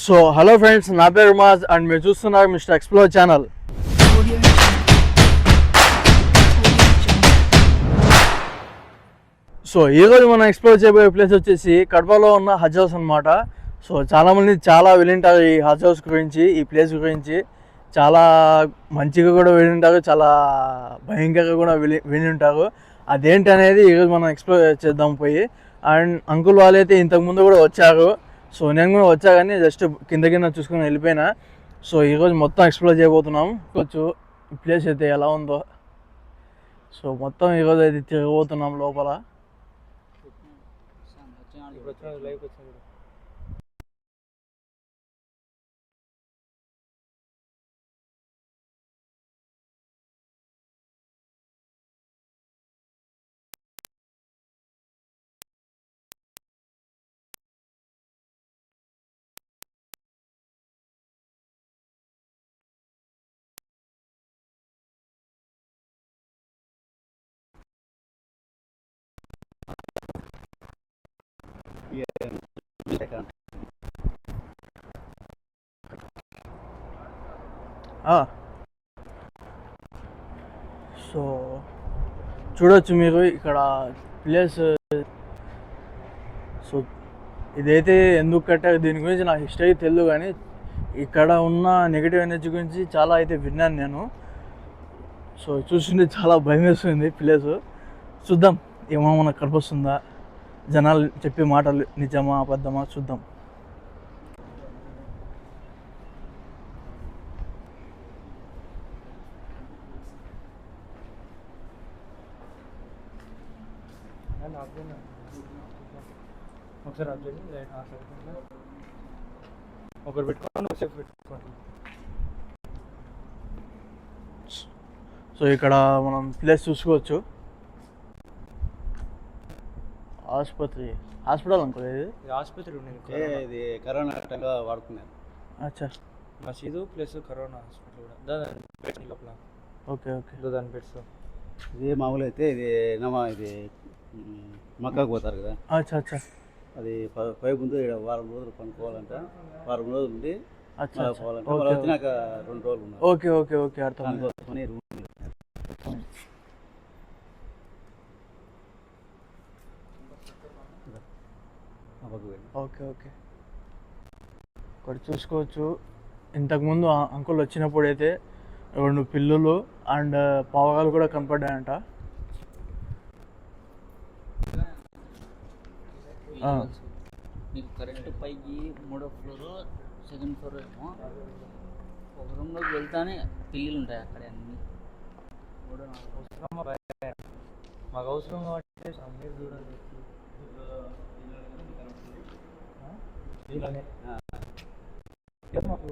So hello friends, నా పేరు Maaz and మీరు చూస్తున్నారు మిస్టర్ ఎక్స్ప్లోర్ ఛానల్. సో ఈరోజు మనం ఎక్స్ప్లోర్ చేయబోయే ప్లేస్ వచ్చేసి కడపలో ఉన్న హజ్ హౌస్ అనమాట. సో చాలామంది చాలా వినింటారు ఈ హజ్ హౌస్ గురించి, ఈ ప్లేస్ గురించి. చాలా మంచిగా కూడా వినింటారు, చాలా భయంకరంగా కూడా విని ఉంటారు. అదేంటి అనేది ఈరోజు మనం ఎక్స్ప్లోర్ చేద్దాం పోయి. అండ్ అంకుల్ వాళ్ళైతే ఇంతకుముందు కూడా వచ్చారు. సో నేను కూడా వచ్చా కానీ జస్ట్ కింద చూసుకొని వెళ్ళిపోయినా. సో ఈరోజు మొత్తం ఎక్స్ప్లోర్ చేయబోతున్నాం. కొంచెం ఈ ప్లేస్ అయితే ఎలా ఉందో. సో మొత్తం ఈరోజు అయితే తిరగబోతున్నాం లోపల. సో చూడొచ్చు మీరు ఇక్కడ ప్లేస్. సో ఇదైతే ఎందుకు కట్టారు దీని గురించి నాకు హిస్టరీ తెలియదు, కానీ ఇక్కడ ఉన్న నెగిటివ్ ఎనర్జీ గురించి చాలా అయితే విన్నాను నేను. సో చూస్తుంటే చాలా భయం వేస్తుంది ప్లేస్. చూద్దాం ఏమో మనకు కనిపిస్తుందా, జనాలు చెప్పే మాటలు నిజమా అబద్ధమా చూద్దాం. ఒకసారి ఒకరు పెట్టుకోండి, ఒకసారి పెట్టుకోండి. సో ఇక్కడ మనం ప్లేస్ చూసుకోవచ్చు. హాస్పిటల్ అనుకో, ఇది ఆసుపత్రి ఇది కరోనా టైంలో వాడుకున్నారు. అచ్చా, మసీదు ప్లస్ కరోనా హాస్పిటల్ కూడా. Okay okay. దాని పెట్స్ ఇది మామూలు అయితే ఇది ఇది మక్కాకు పోతారు కదా. అచ్చా అచ్చా. అది పై ముందు వారం రోజులు పనుకోవాలంట. వారం రోజులు ఉండి పోవాలంట. వచ్చినాక 2 రోజులు ఉన్నారు. ఓకే ఓకే ఓకే, అర్థం. Okay okay. ఇక్కడ చూసుకోవచ్చు, ఇంతకుముందు అంకుల్ వచ్చినప్పుడు అయితే 2 పిల్లులు అండ్ పావుగాలు కూడా కనపడ్డాయంట. మీకు కరెక్ట్ పైకి 3వ ఫ్లోర్ 2nd ఫ్లోర్ ఏమో ఒక రూమ్లోకి వెళ్తానే పిల్లులు ఉంటాయి అక్కడ అన్ని. మాకు అవసరం కాబట్టి మీరు చూడండి. మాకు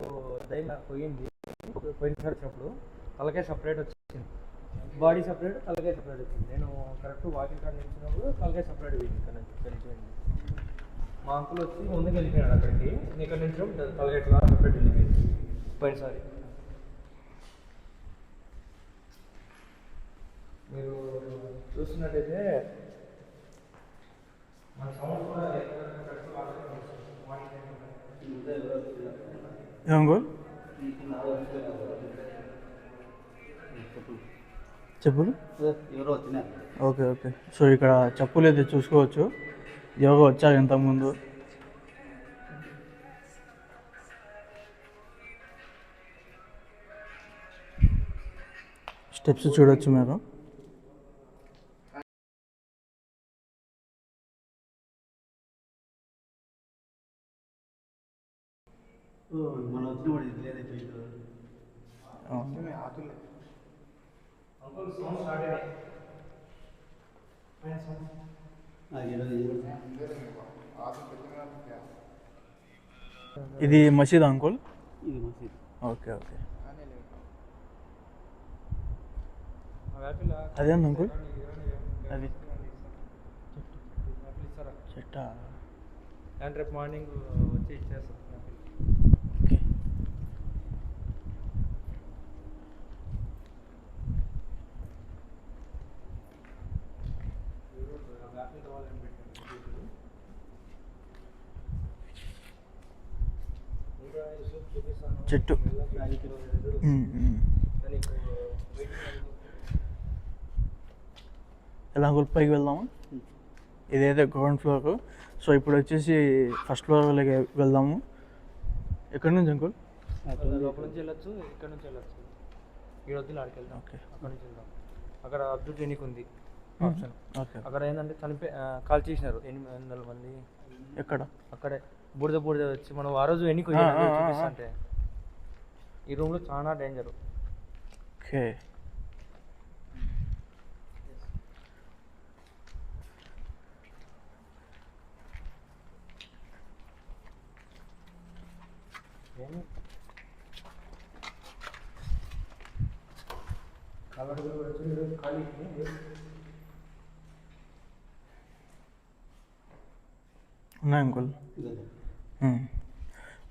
దైన పోయింది. పోయినసారి వచ్చినప్పుడు తలకాయ సపరేట్ వచ్చింది, బాడీ సపరేట్, తలకాయ సపరేట్ వచ్చింది. నేను కరెక్ట్ వాకింగ్ కార్డు ఇచ్చినప్పుడు తలకాయ సపరేట్ పోయింది. ఇక్కడ నుంచి వెళ్ళిపోయింది. మా అంకుల్ వచ్చి ముందుకు వెళ్ళిపోయాడు అక్కడికి. ఇక్కడ నుంచి తలకాయ సపరేట్ వెళ్ళిపోయింది పోయినసారి. మీరు చూస్తున్నట్టయితే మన సౌండ్ కూడా చెప్పులు. ఎవరో ఓకే ఓకే. సో ఇక్కడ చెప్పులు అయితే చూసుకోవచ్చు, ఎవరో వచ్చారు ఇంతకుముందు. స్టెప్స్ చూడొచ్చు మీరు. మనం వచ్చినప్పుడు ఇది మసీద్ అంకుల్. ఇది మసీద్. Okay okay. అదేంది అంకుల్, అది చెట్టా? అండ్ రేపు మార్నింగ్ వచ్చి ఇచ్చేస్తాం. ఓకే. చూపిస్తాను. చెట్టు. మ్యాజిక్ ఎలా అంకుల్ పైకి వెళ్దాము? ఇదైతే గ్రౌండ్ ఫ్లోర్. సో ఇప్పుడు వచ్చేసి ఫస్ట్ ఫ్లోర్లోకి వెళ్దాము. ఎక్కడి నుంచి అంకుల్? లోపల నుంచి వెళ్ళొచ్చు, ఇక్కడ నుంచి వెళ్ళొచ్చు. ఈ వద్దు ఆడికి వెళ్దాం. ఓకే, అక్కడ నుంచి వెళ్దాం. అక్కడ అబ్జర్వ్ చేయడానికి ఉంది ఆప్షన్. ఓకే. అక్కడ ఏంటంటే కాల్ చేసినారు 800 మంది. ఎక్కడ? అక్కడే బూడిద బూడిద వచ్చి మనం ఆ రోజు ఎన్నికి చూపిస్తా. ఈ రూమ్లో చాలా డేంజర్. ఓకే. ఉన్నాయి అంకుల్.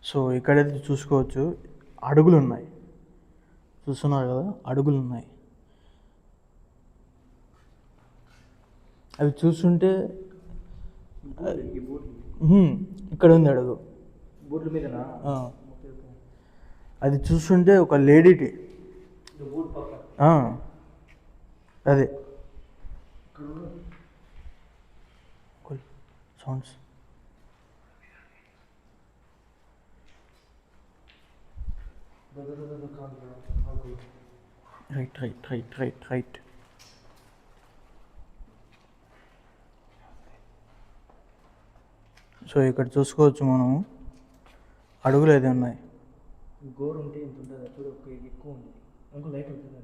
సో ఇక్కడైతే చూసుకోవచ్చు, అడుగులు ఉన్నాయి. చూస్తున్నారు కదా, అడుగులు ఉన్నాయి. అవి చూస్తుంటే ఇక్కడ ఉంది అడుగు. బూట్ల మీద అది చూస్తుంటే ఒక లేడీకి. అదే sounds. Right right right right right. So ఇక్కడ చూసుకోవచ్చు మనము, అడుగులు అయితే ఉన్నాయి. గోరు ఉంటే ఇంత ఉంటుంది, చూడు ఎక్కువ ఉంది. ఇంకో లైట్ ఉంటుంది,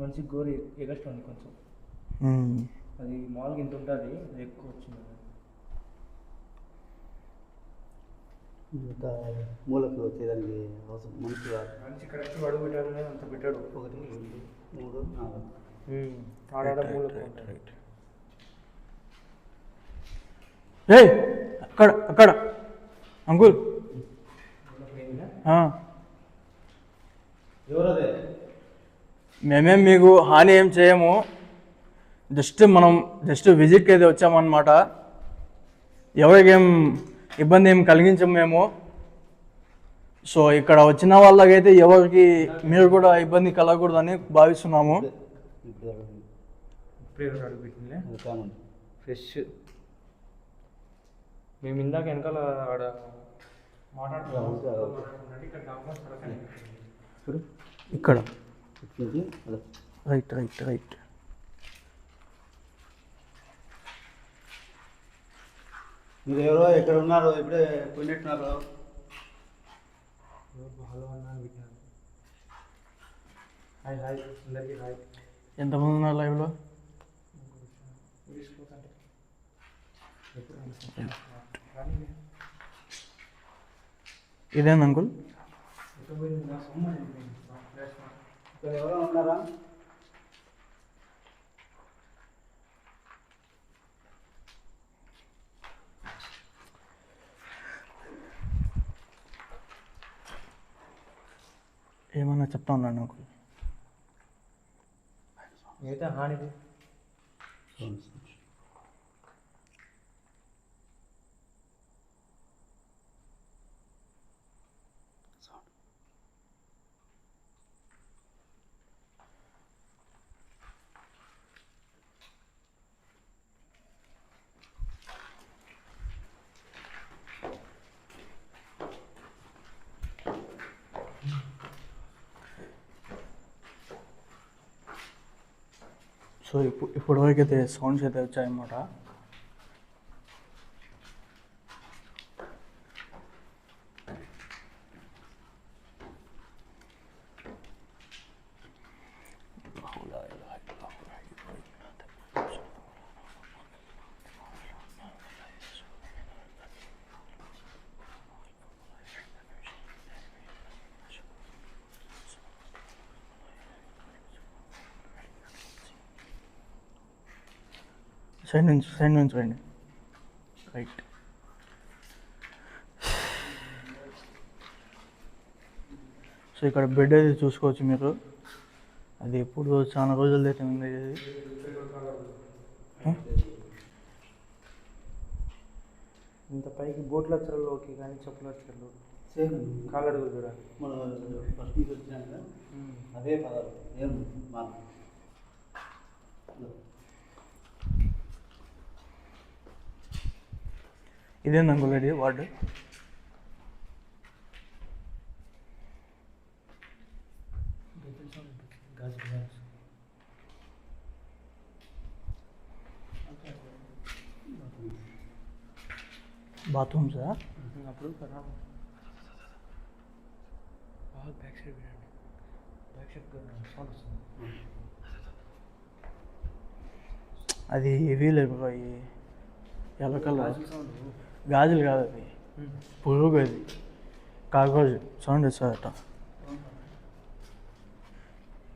మంచి గోరు ఎగస్టుంది కొంచెం. అది మామూలుగా ఇంత ఉంటుంది, అది ఎక్కువ వచ్చింది. మూలకు వచ్చేదానికి అవసరం మంచి కరెక్ట్ అడుగు పెట్టాడు, అంత పెట్టాడు. 1 2 3 4 రైట్. అక్కడ అక్కడ అంకుల్. ఎవరదే? మేమేం మీకు హాని ఏం చేయము, మనం విజిట్కి అయితే వచ్చామన్నమాట. ఎవరికేం ఇబ్బంది ఏం కలిగించము మేము. సో ఇక్కడ వచ్చిన వాళ్ళకైతే ఎవరికి మీరు కూడా ఇబ్బంది కలగకూడదని భావిస్తున్నాము. ఫ్రెష్. మేము ఇందాక వెనకాల ఆడ ఇక్కడ రైట్ రైట్ రైట్. మీరు ఎవరో ఎక్కడ ఉన్నారు? ఇప్పుడే కొన్నట్టున్నారు. ఎంతమంది ఉన్నారు లైవ్లో? ఇదేనా అంకుల్? ఇక్కడ ఎవరో ఉన్నారా? ఏమన్నా చెప్తా ఉన్నాను అంకుల్. మిగతా హానిది సో ఇప్పటివరకు అయితే సౌండ్స్ అయితే వచ్చాయన్నమాట. సైడ్ నుంచి రండి. రైట్. సో ఇక్కడ బెడ్ అయితే చూసుకోవచ్చు మీరు. అది ఎప్పుడు చాలా రోజులు అయితే ఉంది. ఇంత పైకి బోట్ల వచ్చరలోకి కానీ చెప్పుల వచ్చరలు సేమ్ కాలడుగులు కూడా మన ఫస్ట్ నుంచి వచ్చినాక అదే పదాలు ఏం మార్పు. ఇదేంది అంకుల్ ఇది వార్డు? బాత్రూమ్సా? అప్పుడు బాగా బ్యాక్ సైడ్ వినండి, బ్యాక్ సైడ్ సౌండ్ వస్తుంది. అది హెవీ లేదు, అవి ఎల్ల కలర్ గాజులు కాదు, అది పురుగు, అది కాక్రోచ్ సౌండ్ వస్తుందట.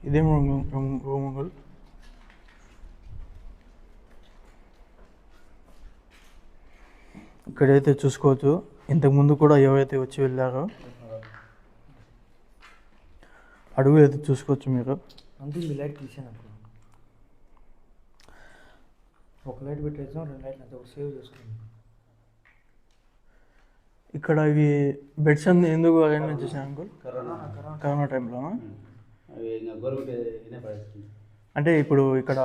ఇదేం రూమ్ అంకుల్? ఇక్కడైతే చూసుకోవచ్చు, ఇంతకుముందు కూడా ఎవరైతే వచ్చి వెళ్ళారో అడుగు అయితే చూసుకోవచ్చు మీరు. అంతే మీ లైట్ తీసాను అప్పుడు, ఒక లైట్ పెట్టేసాం, 2 లైట్లు అంతే సేవ్ చేసుకోండి. ఇక్కడ ఇవి బెడ్స్ అన్ని ఎందుకు అరేంజ్మెంట్ చేశాను అంకుల్? కరోనా టైంలో. అవి ఇంకా గవర్నమెంట్ ఇదే పడేస్తుంది. అంటే ఇప్పుడు ఇక్కడ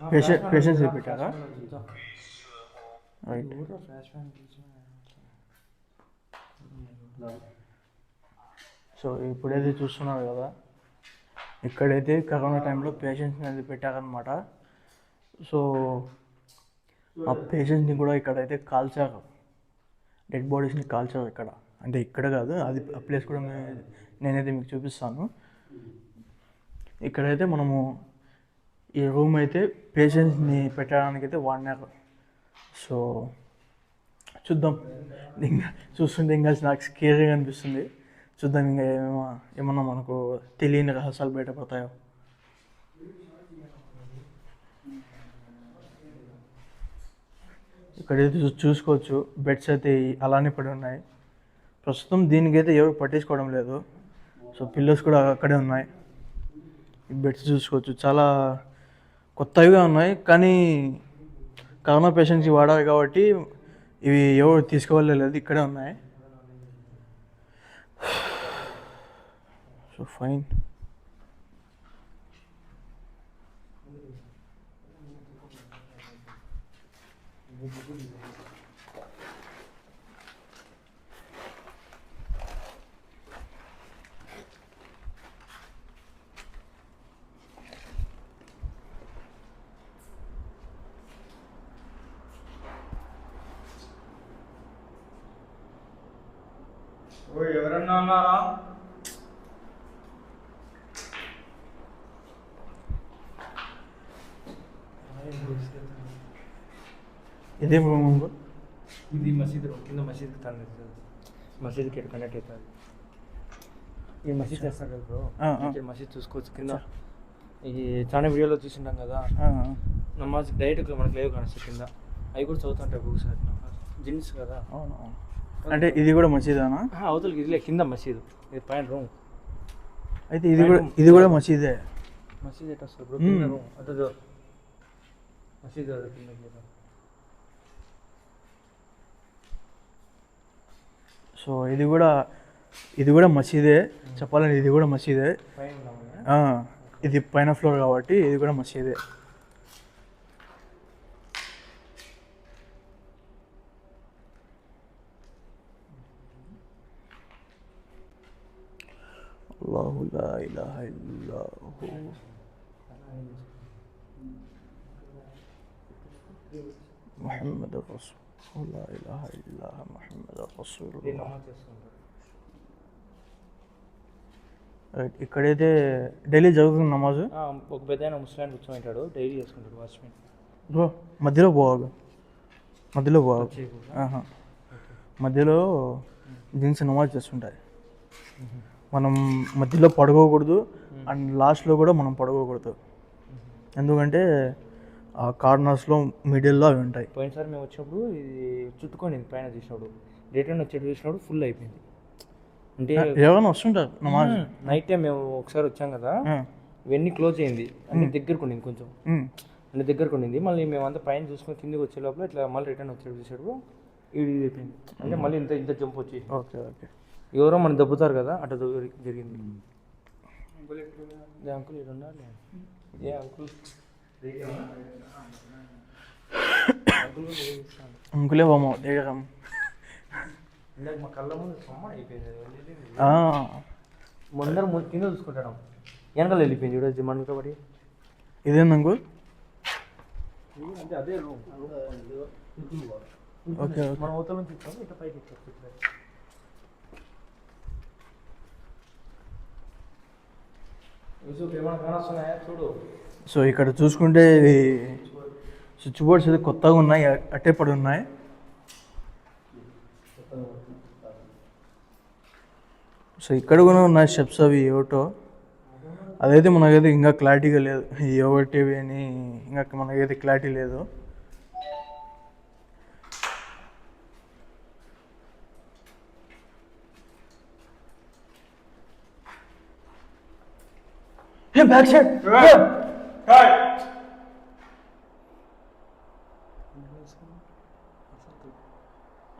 పేషెంట్స్ పెట్టారా? రైట్. సో ఇప్పుడైతే చూస్తున్నారు కదా, ఇక్కడైతే కరోనా టైంలో పేషెంట్స్ని అది పెట్టారనమాట. సో ఆ పేషెంట్స్ని కూడా ఇక్కడైతే కాల్చారు, డెడ్ బాడీస్ని కాల్చారు ఇక్కడ. అంటే ఇక్కడ కాదు, అది ఆ ప్లేస్ కూడా నేనైతే మీకు చూపిస్తాను. ఇక్కడైతే మనము ఈ రూమ్ అయితే పేషెంట్స్ని పెట్టడానికి అయితే వాడినారు. సో చూద్దాం, ఇంకా చూస్తుంటే ఇంకా నాకు స్కేరీగా అనిపిస్తుంది. చూద్దాం ఇంకా ఏమన్నా మనకు తెలియని రహస్యాలు బయటపడతాయో. ఇక్కడైతే చూసుకోవచ్చు, బెడ్స్ అయితే అలానే పడి ఉన్నాయి. ప్రస్తుతం దీనికైతే ఎవరు పట్టించుకోవడం లేదు. సో పిల్లోస్ కూడా అక్కడే ఉన్నాయి. ఈ బెడ్స్ చూసుకోవచ్చు, చాలా కొత్తవిగా ఉన్నాయి, కానీ కరోనా పేషెంట్స్కి వాడాలి కాబట్టి ఇవి ఎవరు తీసుకోవలేదు, ఇక్కడే ఉన్నాయి. So fine. ఎవరన్నా ఉన్నారా? ఇదే రూమ్, ఇది మసీద్ కింద మసీద్కి మసీద్కి కనెక్ట్ అవుతుంది. ఈ మసీద్ చేస్తారు కదా బ్రో, ఇక్కడ మసీద్ చూసుకోవచ్చు. కింద ఈ చాలా వీడియోలో చూసింటాం కదా, నమాజ్ డైరెక్ట్ మనకు లేవు కానీ కింద అవి కూడా చదువుతుంటాయి ఒకసారి. జిన్స్ కదా. అంటే ఇది కూడా మసీదేనా? అవతలకి ఇదిలే కింద మసీదు, ఇది పైన రూమ్. అయితే ఇది కూడా మసీదే. మసీద్ ఎట్లా వస్తుంది బ్రో? కింద రూమ్ అదో మసీద్ కింద. సో ఇది కూడా మసీదే, చెప్పాలంటే ఇది కూడా మసీదే. ఇది పైన ఫ్లోర్ కాబట్టి ఇది కూడా మసీదే. అల్లాహు లా ఇలాహ ఇల్లాహు ముహమ్మద్ రసూల్ లా ఇలాహ ఇల్లాహ ముహమ్మద్ రసూలుల్లాహ్. రైట్. ఇక్కడైతే డైలీ జరుగుతుంది నమాజు. ఒక పెద్ద ముస్లాం కూర్చోంటాడు, డైలీ చేసుకుంటాడు వాచ్మెన్. బ్రో మధ్యలో పోవాలి, మధ్యలో జీన్స్ నమాజ్ చేస్తుంటాయి. మనం మధ్యలో పడుకోకూడదు, అండ్ లాస్ట్లో కూడా మనం పడుకోకూడదు. ఎందుకంటే ఆ కార్నర్స్లో మిడిల్లో అవి ఉంటాయి. పోయినసారి మేము వచ్చినప్పుడు ఇది చుట్టుకొని పైన చూసినప్పుడు, రిటర్న్ వచ్చేటి చూసినప్పుడు ఫుల్ అయిపోయింది. అంటే ఎవరైనా వస్తుంటారు నమాజ్. నైట్ టైం మేము ఒకసారి వచ్చాం కదా, ఇవన్నీ క్లోజ్ అయింది. అంటే దగ్గరకు ఉండింది కొంచెం, అంటే దగ్గరకు ఉండింది. మళ్ళీ మేమంతా పైన చూసుకొని కిందికి వచ్చే లోపల ఇట్లా మళ్ళీ రిటర్న్ వచ్చేటప్పుడు చూసాడు ఇది అయిపోయింది అంటే మళ్ళీ ఇంత ఇంత జంప్ వచ్చి ఓకే ఓకే ఎవరో మనం దెబ్బతారు కదా అట్లా జరిగింది. ఏ అంకుల్ ఇది ఉండాలి ఏ అంకుల్ అంకులే బామ్మ దిగం ఇందాక మా కళ్ళ ముందు సొమ్మ అయిపోయింది. ముందర కింద చూసుకుంటాం వెనకాల వెళ్ళిపోయింది చూడొచ్చు మన కాబట్టి. ఇదేంది అంకుల్? అంటే అదే రూమ్ ఓకే మనం అవతల నుంచి ఇస్తాము ఇట్లా పైకి ఇస్తాం. ఏమైనా కానొస్తున్నాయా చూడు. సో ఇక్కడ చూసుకుంటే ఇది స్విచ్ బోర్డ్స్ అయితే కొత్తగా ఉన్నాయి, అట్టే పడి ఉన్నాయి. సో ఇక్కడ కూడా ఉన్నాయి స్టెప్స్ అవి ఏమిటో, అదైతే మనకైతే ఇంకా క్లారిటీగా లేదు. ఏవటివి అని ఇంకా మనకైతే క్లారిటీ లేదు. బ్యాక్ సైడ్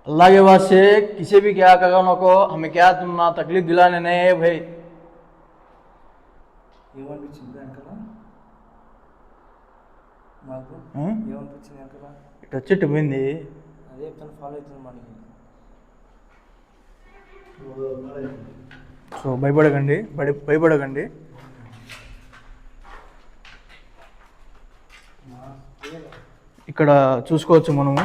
अल्लाह के वास्ते किसी भी क्या कहा नको हमें क्या तुम ना तकलीफ दिलाने नहीं है भाई. ఏమనిపించింది అంకల్ మాకు ఏమనిపించింది అంకల్? ఇటు వచ్చేట్టు పోయింది. అదే తను ఫాలో అవుతుంది మనకి. సో భయపడకండి, భయపడకండి. ఇక్కడ చూసుకోవచ్చు మనము.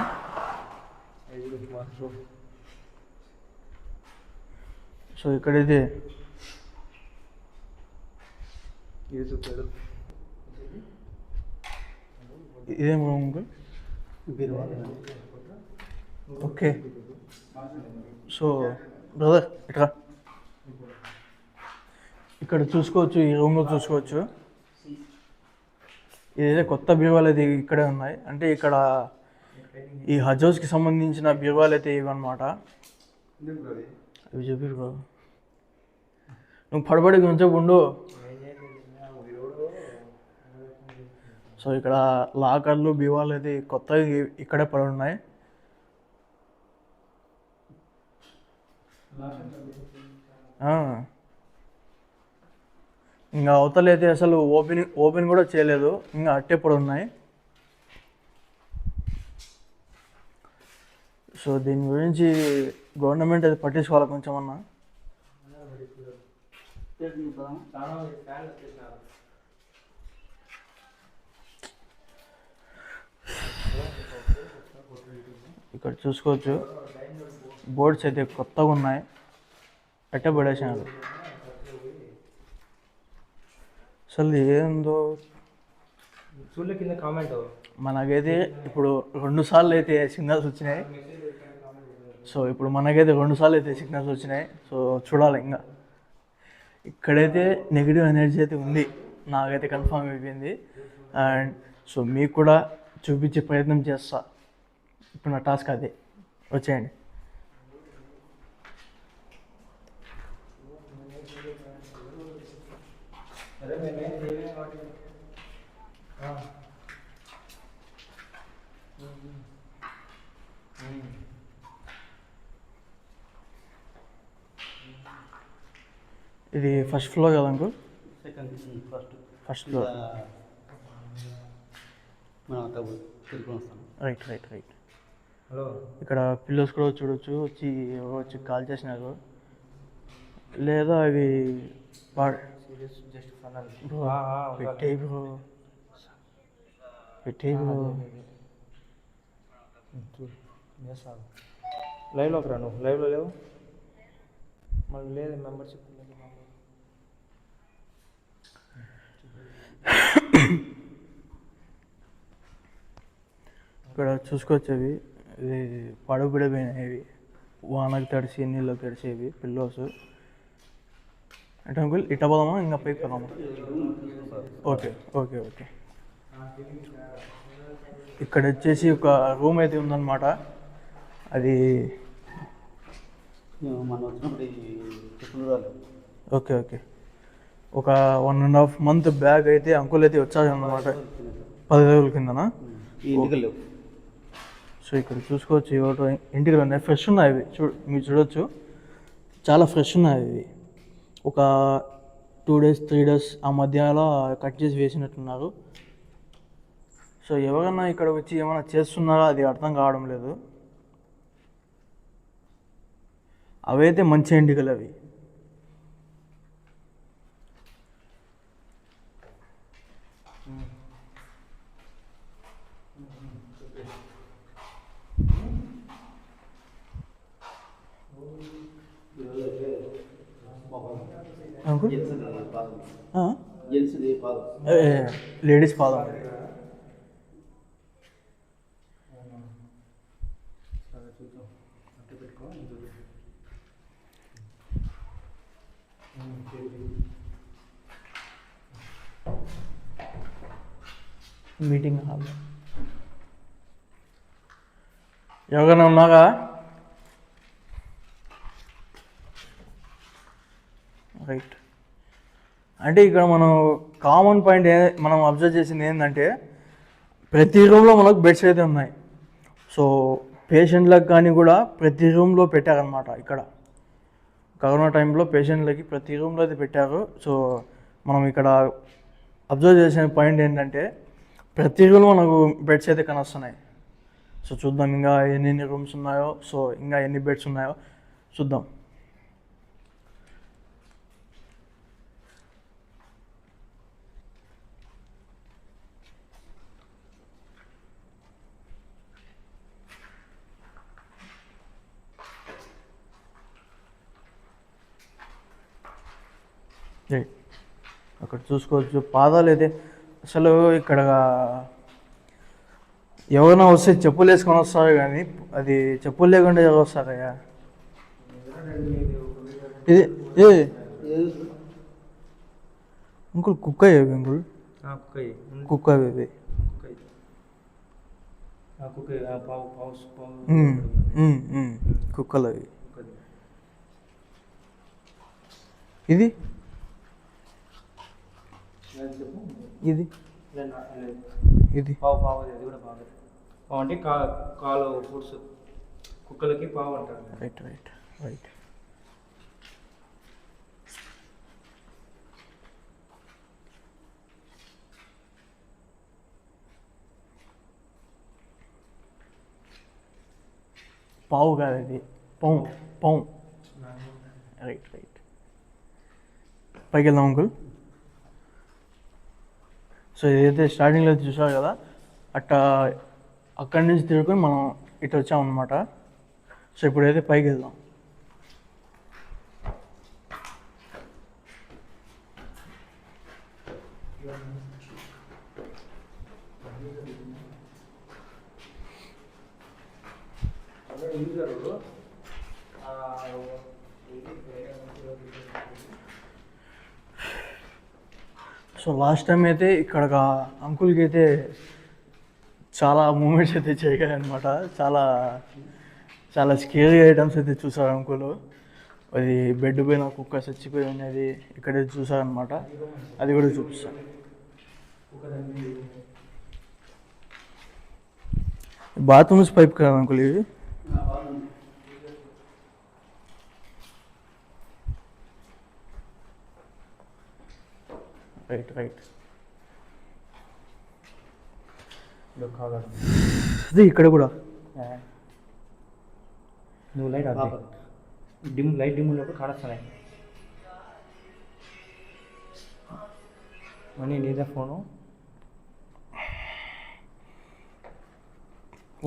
సో ఇక్కడైతే ఇదేం room uncle? Okay. So brother ఇట్లా ఇక్కడ చూసుకోవచ్చు, ఈ రూమ్లో చూసుకోవచ్చు. ఇదైతే కొత్త బీరువాలు అయితే ఇక్కడే ఉన్నాయి. అంటే ఇక్కడ ఈ హజ్ హౌస్కి సంబంధించిన బీరువాలు అయితే ఇవన్నమాట. ఇవి చెప్పారు బ్రో, నువ్వు పడబడి కొంచెం ఉండు. సో ఇక్కడ లాకర్లు బీరువాలు అయితే కొత్తగా ఇక్కడే పడి ఉన్నాయి. ఇంకా అవతలైతే అసలు ఓపెన్ కూడా చేయలేదు, ఇంకా అట్టే పడి ఉన్నాయి. సో దీని గురించి గవర్నమెంట్ అది పట్టించుకోవాలి కొంచెం అన్నా. ఇక్కడ చూసుకోవచ్చు బోర్డ్స్ అయితే కొత్తగా ఉన్నాయి, అట్టే పడేసినారు. అసలు ఏందో చూడలే కింద కామెంట్. మనకైతే ఇప్పుడు 2 సార్లు అయితే సిగ్నల్స్ వచ్చినాయి. సో ఇప్పుడు మనకైతే 2 సార్లు అయితే సిగ్నల్స్ వచ్చినాయి. సో చూడాలి ఇంకా. ఇక్కడైతే నెగిటివ్ ఎనర్జీ అయితే ఉంది, నాకైతే కన్ఫర్మ్ అయిపోయింది. అండ్ సో మీకు కూడా చూపించే ప్రయత్నం చేస్తా. ఇప్పుడు నా టాస్క్ అదే, వచ్చేయండి. ఇది ఫస్ట్ ఫ్లోర్ కదా uncle? First floor. Right right right. Hello, ఇక్కడ పిల్లోస్ కూడా చూడొచ్చు, వచ్చి కాల్ చేసినారు. లేదా అవి జస్ట్ ఫన్ బ్రో పెట్టేయి బ్రో, పెట్టేయి బ్రో. లైవ్లోకి రా, నువ్వు లైవ్లో లేవు మళ్ళీ. లేదు మెంబర్షిప్ ఇక్కడ చూసుకోవచ్చు. ఇది పడబడిపోయినవి, వానకు తడిసి నీళ్ళకి తడిసేవి పిల్లోస్. అంటే అంకుల్ ఇట్ట పోదామా ఇంకా పైకి పోదామా? Okay okay okay. ఇక్కడ వచ్చేసి ఒక రూమ్ అయితే ఉందన్నమాట. అది ఓకే ఓకే. ఒక 1.5 month బ్యాగ్ అయితే అంకుల్ అయితే వచ్చారన్నమాట, 10 రోజుల కిందన. సో సో ఇక్కడ చూసుకోవచ్చు ఇవి ఇంటికి ఉన్నాయి, ఫ్రెష్ ఉన్నాయి ఇవి. మీరు చూడొచ్చు, చాలా ఫ్రెష్ ఉన్నాయి ఇవి. ఒక 2 days 3 days ఆ మధ్యలో కట్ చేసి వేసినట్టున్నారు. సో ఎవరన్నా ఇక్కడ వచ్చి ఏమైనా చేస్తున్నారో అది అర్థం కావడం లేదు. అవైతే మంచి ఎంటికలు అవి. అంకుల్ లేడీస్ పాదం. మీటింగ్ హాల్ ఎవరైనా ఉన్నారా? రైట్. అంటే ఇక్కడ మనం కామన్ పాయింట్ మనం అబ్జర్వ్ చేసింది ఏంటంటే ప్రతి రూమ్లో మనకు బెడ్స్ అయితే ఉన్నాయి. సో పేషెంట్లకు కానీ కూడా ప్రతి రూమ్లో పెట్టారనమాట. ఇక్కడ కరోనా టైంలో పేషెంట్లకి ప్రతి రూమ్లో అయితే పెట్టారు. సో మనం ఇక్కడ అబ్జర్వ్ చేసిన పాయింట్ ఏంటంటే ప్రతి రూమ్లో మనకు బెడ్స్ అయితే కనొస్తున్నాయి. సో చూద్దాం ఇంకా ఎన్ని రూమ్స్ ఉన్నాయో, సో ఇంకా ఎన్ని బెడ్స్ ఉన్నాయో చూద్దాం. అక్కడ చూసుకోవచ్చు పాదాలు అయితే అసలు ఇక్కడ ఎవరైనా వస్తే చెప్పులు వేసుకొని వస్తారు, కానీ అది చెప్పులు లేకుండా ఎవరు వస్తారయ్యా? ఇది అంకుల్ కుక్క అయ్యేవి అంకుల్, కుక్క అవి కుక్కలు అవి. ఇది ఇది ఇది పావు అది కూడా బాగా పావు అంటే కాలు ఫుడ్స్ కుక్కలకి పావు అంటారు. Right right right. పావు కాదు అది, పావు పావు. Right right. పైకి వెళ్దాం అంకుల్. సో ఏదైతే స్టార్టింగ్లో చూసారు కదా, అక్కడి నుంచి తిరుగుకొని మనం ఇటు వచ్చామన్నమాట. సో ఇప్పుడైతే పైకి వెళ్దాం. సో లాస్ట్ టైం అయితే ఇక్కడ అంకుల్కి అయితే చాలా మూమెంట్స్ అయితే చేయగాయి అనమాట. చాలా చాలా స్కేరీ ఐటమ్స్ అయితే చూసారు అంకుల్. అది బెడ్ పైన కుక్క చచ్చిపోయి అనేది ఇక్కడే చూసారనమాట. అది కూడా చూపిస్తాను. బాత్రూమ్స్ పైప్ కదా అంకుల్ ఇవి? Right right. ఇది ఇక్కడ కూడా నువ్వు లైట్ లైట్ డిమ్ ఉన్నప్పుడు కాడొస్తున్నాయి. మనీ నీదే ఫోను.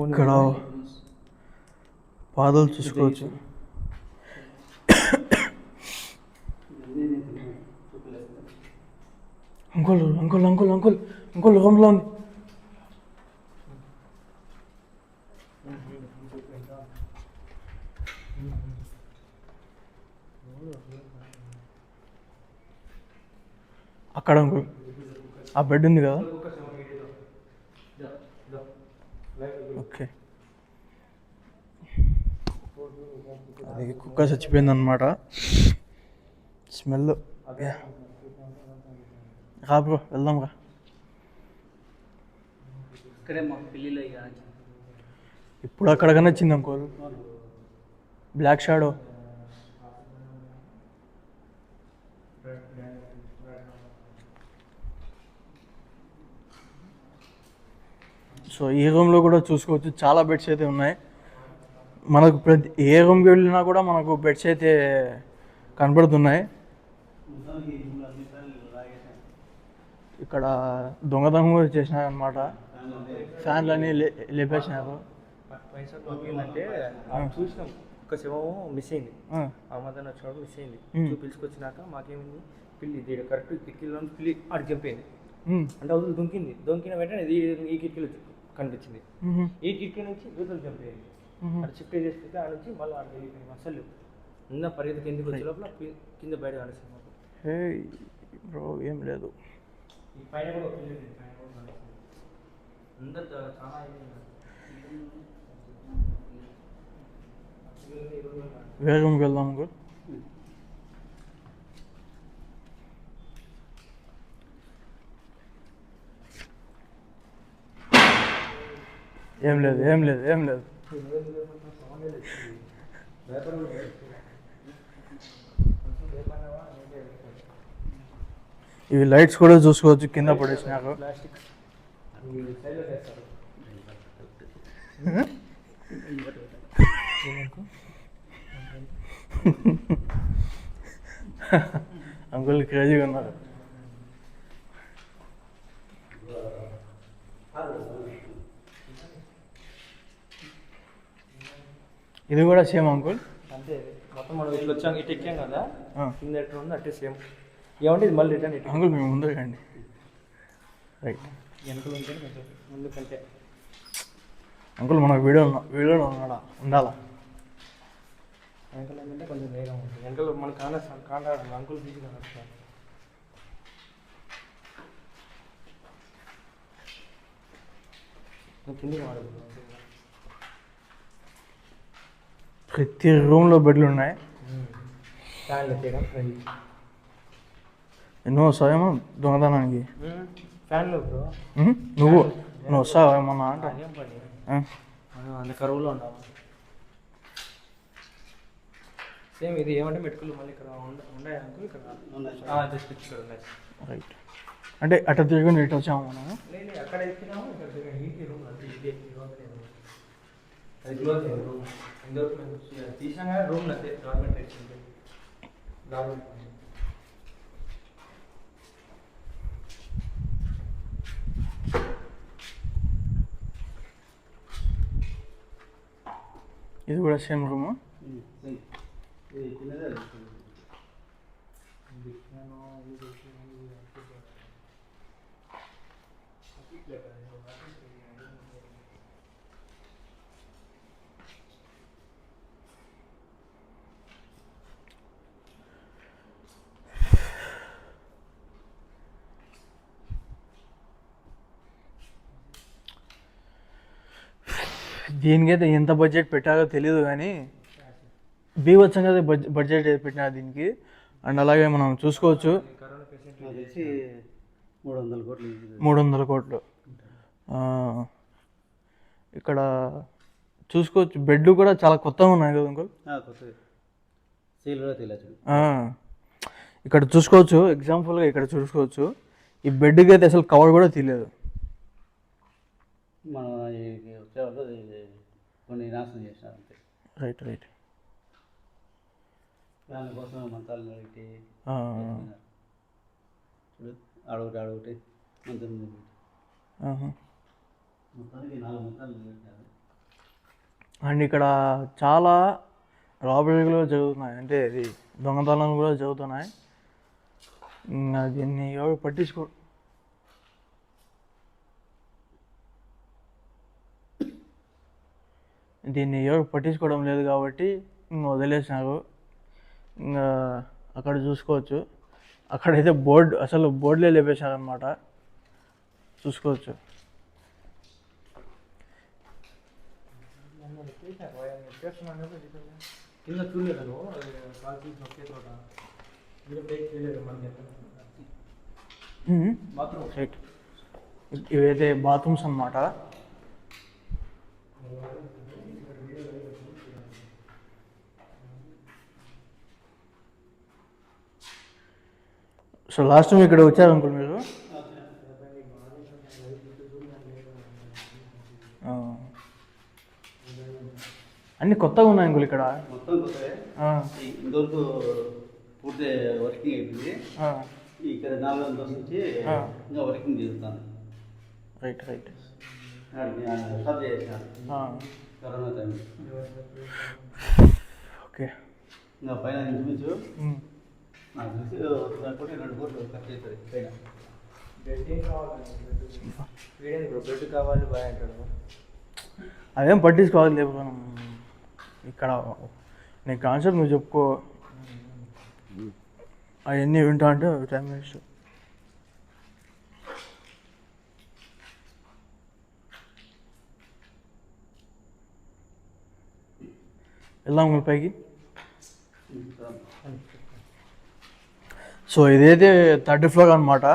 ఇక్కడ పాదాలు చూసుకోవచ్చు. Uncle uncle uncle uncle uncle రూమ్లో ఉంది. అక్కడ అంకుల్ ఆ బెడ్ ఉంది కదా. ఓకే, అది కుక్క చచ్చిపోయిందన్నమాట. స్మెల్. రా బ్రో వెళ్దాం రా. ఇక్కడే మా పెళ్ళిలో ఇప్పుడు అక్కడ కనొచ్చింది అంకోల్, బ్లాక్ షాడో. సో ఈ రూమ్లో కూడా చూసుకోవచ్చు, చాలా బెడ్స్ అయితే ఉన్నాయి. మనకు ప్రతి ఏ రూమ్కి వెళ్ళినా కూడా మనకు బెడ్స్ అయితే కనబడుతున్నాయి. ఇక్కడ దొంగతనం కూడా చేసినారు అనమాట, ఫ్యాన్లు అన్నీ లేపేసినారు. ఏంటంటే చూసినాం ఒక శవం మిస్ అయింది, అమ్మదాన్ని వచ్చినప్పుడు మిస్ అయింది. పిలుచుకొచ్చినాక మాకేమైంది, పిల్లి ఇది కరెక్ట్ కిటికీలో పిల్లి అటు చంపేయింది. అంటే అవుతుంది దొంకిన వెంటనే ఈ కిటికీలో కనిపించింది. ఈ కిటికీ నుంచి యూతలు చంపేయండి, అటు షిఫ్ట్ చేస్తే ఆ నుంచి మళ్ళీ అటు వెళ్ళిపోయింది. అసలు నిన్న పరిగెత్తి కిందకి వచ్చే లోపల కింద బయట కానిస్తుంది మాకు. బ్రో ఏం లేదు, ఈ పైన కూడా పైన కూడా అందరు చాలా వేరే రూమ్కి వెళ్దాం అంకుల్. ఏం లేదు ఏం లేదు ఏం లేదు. ఇవి లైట్స్ కూడా చూసుకోవచ్చు, కింద పడేసినారు. అంకుల్ క్రేజీగా ఉన్నారు. ఇది కూడా సేమ్ అంకుల్, అంతే మొత్తం మనం ఇట్లా వచ్చాం, ఇటు ఎక్కాం కదా, కింద ఎట్లా ఉంది అట్టే సేమ్. ఏమంటే ఇది మళ్ళీ రిటర్న్ ఇటు అంకుల్ మేము ముందు రండి. రైట్ వెనకలు ఉంటే కొంచెం ముందు కంటే. అంకుల్ మనకు వీడియోలో ఉండాలా? వెనకలు ఏంటంటే కొంచెం వేగంగా ఉంటుంది. వెనకలు మన కాంటాడు అంకుల్ తీసి కనొస్తారు. కిందికి వాడదు. ప్రతి రూమ్లో బెడ్లు ఉన్నాయి. ఫ్యాన్లు ఎత్తేయడం ఫ్రెండ్ ఎన్నో వస్తావేమో దొంగతనానికి. ఫ్యాన్లు బ్రో నువ్వు వస్తావా ఏమన్నా అంటే? ఏం పని అంత కరువులో ఉన్నాము. సేమ్ ఇది ఏమంటే మెటుకులు మళ్ళీ ఇక్కడ ఉన్నాయి అంకుల్, ఇక్కడ జస్ట్ ఇక్కడ ఉన్నాయి. రైట్, అంటే అట్లా తిరిగి ఇటు వచ్చాము మనము. లేదు అక్కడ ఎక్కినాము, ఇక్కడ ఈ రూమ్ అంటే ఇదే అది క్లోజ్ అయ్యింది రూమ్. ఇంతవరకు మేము తీసాం కానీ రూమ్ అంతే గవర్నమెంట్ ఇచ్చింది. గవర్నమెంట్ ఇది కూడా సేమ్ రూము. దీనికైతే ఎంత బడ్జెట్ పెట్టారో తెలియదు కానీ బీభత్సంగా బడ్జెట్ పెట్టినారు దీనికి. అండ్ అలాగే మనం చూసుకోవచ్చు 300 కోట్లు. ఇక్కడ చూసుకోవచ్చు బెడ్లు కూడా చాలా కొత్తగా ఉన్నాయి కదా అంకుల్? ఇక్కడ చూసుకోవచ్చు, ఎగ్జాంపుల్గా ఇక్కడ చూసుకోవచ్చు, ఈ బెడ్కి అయితే అసలు కవర్ కూడా తీయలేదు. మనం కొన్ని నాశనం చేసినారు అంతే. Right right. దానికోసం మంతాలు పెట్టి అడొకటి మంత్రం మొత్తానికి 4 మంతాలు పెట్టారు. అండ్ ఇక్కడ చాలా రాబరీలు జరుగుతున్నాయి, అంటే ఇది దొంగతనాలు కూడా జరుగుతున్నాయి. దీన్ని ఎవరు పట్టించుకోవడం లేదు కాబట్టి ఇంకా వదిలేసినారు. ఇంకా అక్కడ చూసుకోవచ్చు, అక్కడైతే బోర్డులే లేపేశారు అనమాట. చూసుకోవచ్చు. కింద చూడలేదు బాత్రూమ్. రైట్, ఇవైతే బాత్రూమ్స్ అన్నమాట. సో లాస్ట్ టైం ఇక్కడ వచ్చారు అంకుల్ మీరు? అన్నీ కొత్తగా ఉన్నాయి అంకుల్ ఇక్కడ. మొత్తం కొత్తవే. ఇంతవరకు పూర్తి వర్కింగ్ అయిపోయింది. ఇక్కడ 4 రోజుల నుంచి ఇంకా వర్కింగ్ చేస్తాను. Right right. స్టార్ట్ చేసాను కరోనా టైం. ఓకే. ఇంకా పైన ఇంచుమించు నాకు తెలిసి 2 కోట్లు ఖర్చు అవుతుంది పైన. బ్రెడ్ కావాలి బాయ్ అంటాడు. అదేం పట్టించుకోవాలి లేవు మనం ఇక్కడ. నీ కాన్సెప్ట్ నువ్వు చెప్పుకో, అవన్నీ వింటా అంటే టైం వేస్ట్. వెళ్దాం మీ పైకి. సో ఇదైతే 3rd ఫ్లోర్ అనమాట.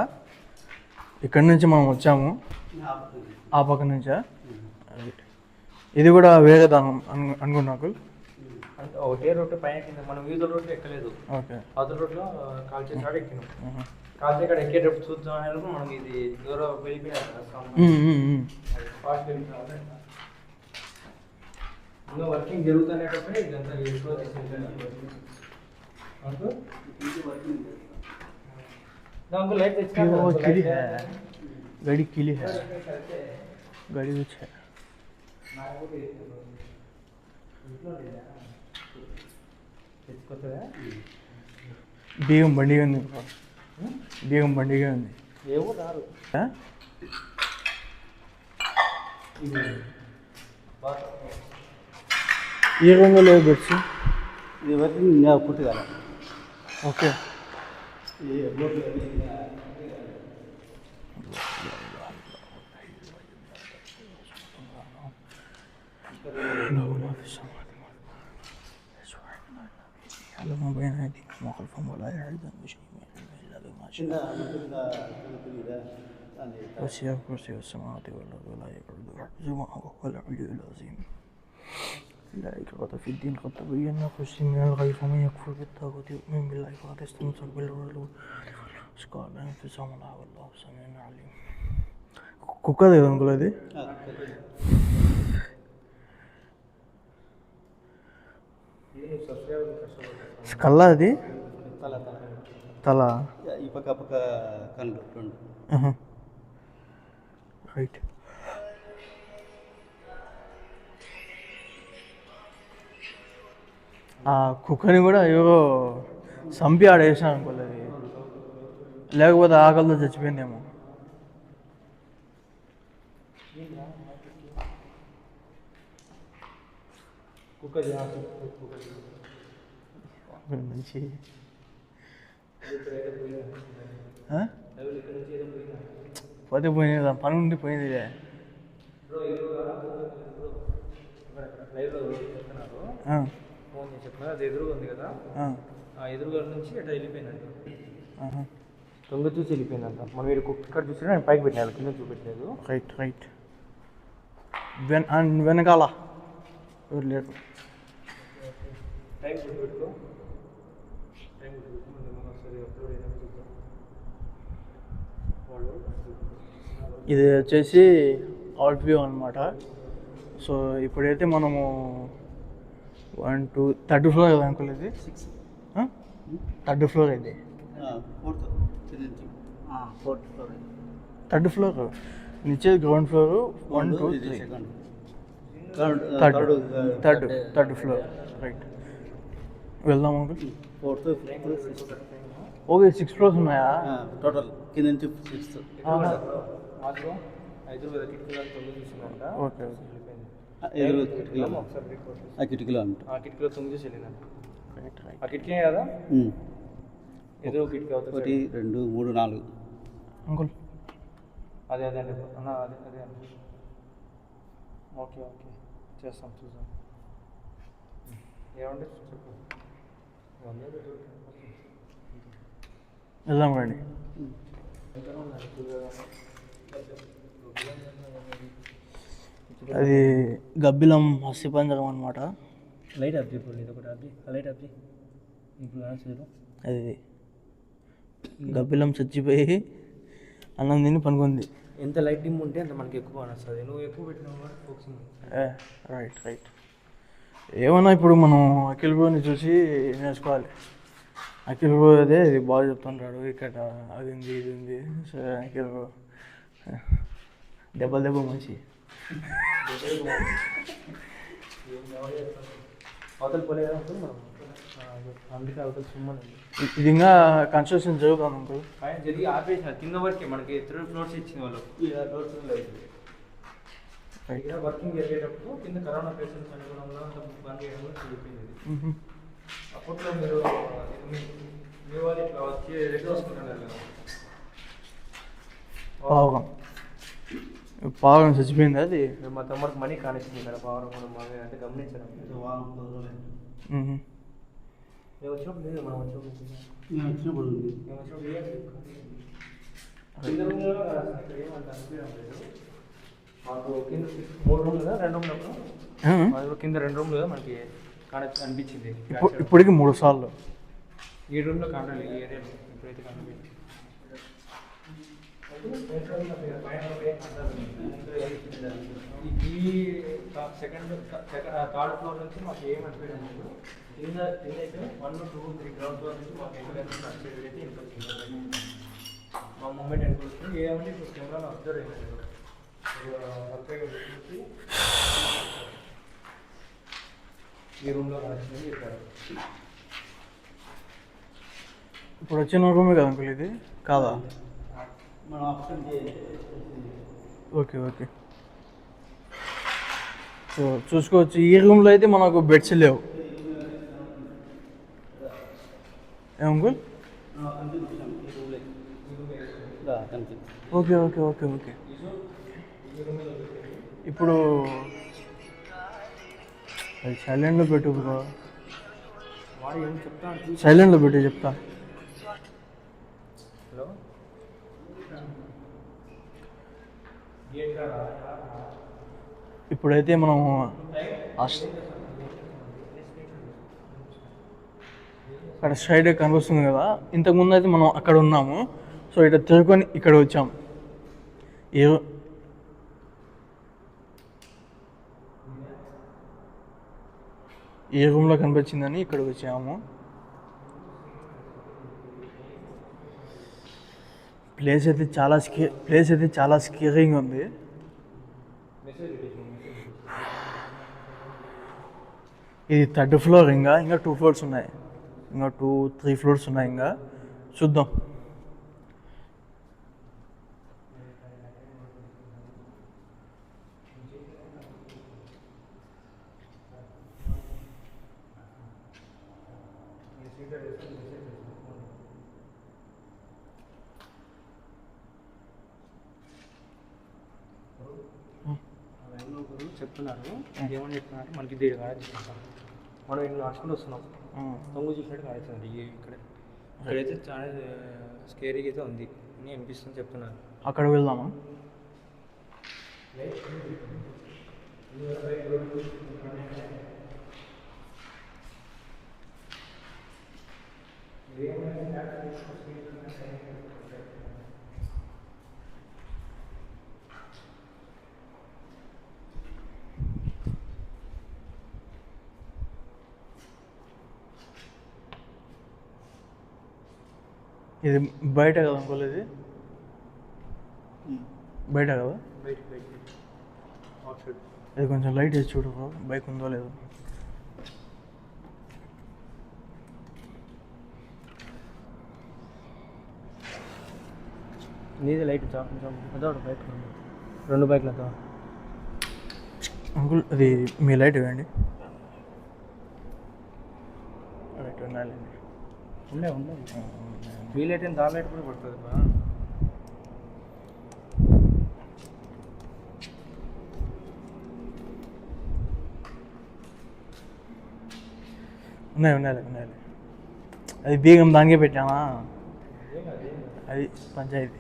ఇక్కడి నుంచి మనం వచ్చాము, ఆ పక్క నుంచా? ఇది కూడా వేరే దానం అనుకున్నా. అంటే ఒకటే రోడ్డు పైన కింద, మనం వీధి రోడ్లు ఎక్కలేదు. ఓకే. అవతల రోడ్లో కాల్చే కాడ ఎక్కినాం. కాల్చే కాడ ఎక్కేటప్పుడు చూద్దాం అనేటప్పుడు మనకి ఇది ఎవరో వెళ్ళిపోయినారు. ఫాస్ట్ వెళ్ళిపోయినా ఇంకా వర్కింగ్ జరుగుతునేటప్పుడే ఇదంతా ఎక్కువ लाइट किली है, गाड़ी किली है, गाड़ी कुछ है. బీగం బండిగా ఉంది, బీగం బండిగా ఉంది. ఏవో రారు ఏ రంగులో లేవు బెడ్స్? ఇది వర్కింగ్ ఇంకా పూర్తి కాదు. ఓకే. وسع كرسي السماوات والأرض ولا يؤوده حفظهما وهو العلي العظيم. لا إكراه في الدين قد تبين الرشد من الغي فمن يكفر بالطاغوت يؤمن بالله فقد استمسك بالعروة الوثقى لا انفصام لها والله سميع عليم. కుక్క లేదు అంకుల్ అది? కళ్ళ అది? తల. ఈ పక్క పక్క కళ్ళు రెండు. రైట్. ఆ కుక్కని కూడా ఏవో సంపి ఆడేసాను అనుకోలేదు, అది లేకపోతే ఆకలితో చచ్చిపోయిందేమో. మంచి పోతే పోయింది, దాని పని ఉండి పోయింది. ఫోన్ చేసి చెప్తున్నారు, అది ఎదురుగా ఉంది కదా, ఆ ఎదురుగా నుంచి అట్లా వెళ్ళిపోయిందంట. దొంగ చూసి వెళ్ళిపోయిందంట. మనం వీడు కుక్క చూసినా నేను పైకి పెట్టినాను, కింద చూపెట్టలేదు. Right right. వెనకాల ఎవరు లేరు. టైం గుర్తుపెట్టుకో, టైం గుర్తుపెట్టుకో, ఒకసారి అప్లోడ్ అయినా చూద్దాం. ఇది వచ్చేసి అవుట్ వ్యూ అనమాట. సో ఇప్పుడైతే మనము 1 2 3rd ఫ్లోర్ కదా అంకుల్ ఇది? 3rd ఫ్లోర్ ఇది. 3rd ఫ్లోర్ నుంచి ground floor 1 2 3 third floor. Right. వెళ్దాం uncle. 4th 5th 6th. Okay, 6 floors ఉన్నాయా టోటల్? కింద నుంచి 6th. ఓకే. కిటికీలో అంట. ఆ కిటికీలో తొంగి చూసి వెళ్ళిందంట. Right right. ఆ కిటికీ కదా, ఏదో కిటికీ అవుతుంది. 1 2 3 4 అంకుల్. అదే అదే అండి అన్న, అదే అదే అండి. ఓకే ఓకే, చేస్తాం, చూద్దాం. ఏమండి చెప్పు. వెళ్దాం రండి. అది గబ్బిలం అస్థిపంజరం అనమాట. లైట్ ఆఫ్ చేయకూడదు, ఇది ఒకటి ఆఫ్ చేయి, లైట్ ఆఫ్ చేయి. ఇప్పుడు ఆన్సర్ అది గబ్బిలం చచ్చిపోయి అన్నం తిని పనుకుంది. ఎంత లైట్ డిమ్ ఉంటే అంత మనకి ఎక్కువ వస్తుంది. నువ్వు ఎక్కువ పెట్టినావు ఫోకసింగ్. Right right. ఏమన్నా ఇప్పుడు మనం అఖిల్ బ్రోని చూసి నేర్చుకోవాలి. అఖిల్ బ్రో అదే ఇది బాగా చెప్తుంటాడు, ఇక్కడ అది ఉంది ఇది ఉంది. సరే అఖిల్ బ్రో దెబ్బ మంచి అవతల పోలే కదా అంకుల్ మనం, అందుకే అవతల సుమ్మని ఇది ఇంకా కన్స్ట్రక్షన్ జరుగుతుంది అంకుల్. పైన జరిగి ఆపేసిన కింద వరకే మనకి 3 ఫ్లోర్స్ ఇచ్చింది వాళ్ళు. ఇక్కడ వర్కింగ్ జరిగేటప్పుడు కింద కరోనా పేషెంట్స్ అనుకోవడంలో అంత బంద్ చేయడంలో చెప్పింది. అప్పట్లో మీరు మీ వాళ్ళు ఇట్లా వచ్చి రెడ్ వస్తుంటారు కదా. పావురం చచ్చిపోయింది. అది మా తమ్ముడికి మనీ కానిస్తుంది కదా పావురం కూడా మాకు అంటే గమనించడం. మేము వచ్చినప్పుడు లేదు, మనం వచ్చినప్పుడు మాకు కింద 3 రూమ్లు కదా, 2 రూమ్లు అప్పుడు కింద 2 రూమ్లు కదా మనకి కానొచ్చి అనిపించింది. ఇప్పటికి 3 సార్లు 7 రూమ్లో కాంటాలి ఈ ఏరియాలో ఇప్పుడైతే కనిపించింది. ఈ సెకండ్ థర్డ్ ఫ్లోర్ నుంచి మాకు ఏం అనిపించలేదు. కింద అయితే 1, 2, 3 గ్రౌండ్ ఫ్లోర్ నుంచి మాకు అయితే మా మూమెంట్ అనుకుంటుంది. ఏమంటే ఇప్పుడు కెమెరాలో అబ్జర్వ్ అయ్యారు ఈ రూమ్లో కనెక్షన్ చెప్పారు. ఇప్పుడు వచ్చిన రూమే కదా అంకుల్ ఇది, కాదా? మనం ఆప్షన్ ఓకే ఓకే. సో చూసుకోవచ్చు, ఈ రూమ్లో అయితే మనకు బెడ్స్ లేవు. ఏమంకుల్? Okay okay okay okay. ఇప్పుడు అది సైలెంట్లో పెట్టు బ్రో, వాడు ఏం చెప్తా సైలెంట్లో పెట్టి చెప్తా. హలో ఇప్పుడైతే మనం అక్కడ స్ట్రైట్ కనిపిస్తుంది కదా, ఇంతకుముందు అయితే మనం అక్కడ ఉన్నాము. సో ఇక్కడ తిరుకొని ఇక్కడ వచ్చాం. ఏ రూమ్లో కనిపించిందని ఇక్కడ వచ్చాము. ప్లేస్ అయితే చాలా స్కేరింగ్ ఉంది. ఇది 3rd ఫ్లోర్. ఇంకా 2 ఫ్లోర్స్ ఉన్నాయి, ఇంకా 2-3 ఫ్లోర్స్ ఉన్నాయి. ఇంకా చూద్దాం. చెప్తున్నారు ఏమని చెప్తున్నారు మనకి దీని కాదు. మనం ఇల్లు నడుచుకుంటూ వస్తున్నాం, దొంగ చూసినట్టు కాడుతుంది. ఇక్కడైతే చాలా స్కేరీగా అయితే ఉంది అని అనిపిస్తుంది చెప్తున్నారు. అక్కడ వెళ్దామా? ఇది బయట కదా అంకుల్? ఇది బయట కదా? ఇది కొంచెం లైట్ వేసి చూడు, బైక్ ఉందో లేదో. నీది లైట్ కొంచెం బైక్ 2 బైక్లతో అంకుల్. అది మీ లైట్ ఇవ్వండి. లైట్ ఉండాలి. ఉన్నాయి మీ లైట్ ఏం దాని లైట్ కూడా పడుతుంది. ఉన్నాయి. అది బీగం దానికే పెట్టామా? అది పంచాయతీ.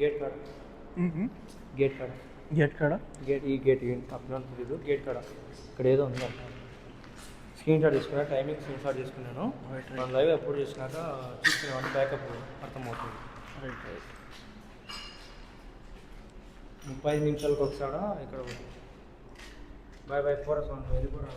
గేట్ కాడ గేట్ కాడ గేట్ కాడ ఈ గేట్ అప్పుడు తెలీదు గేట్ కాడ ఇక్కడ ఏదో ఉంది స్క్రీన్ షాట్ తీసుకున్నా టైమింగ్ స్క్రీన్ షాట్ తీసుకున్నాను మన లైవ్ అప్లోడ్ చేసినాక చూసుకున్నాను బ్యాకప్ అర్థమవుతుంది. రైట్ రైట్ 35 నిమిషాలకు ఒకసారి ఇక్కడ బాయ్ బాయ్ ఫోరస్ వన్ వెళ్ళిపోవడం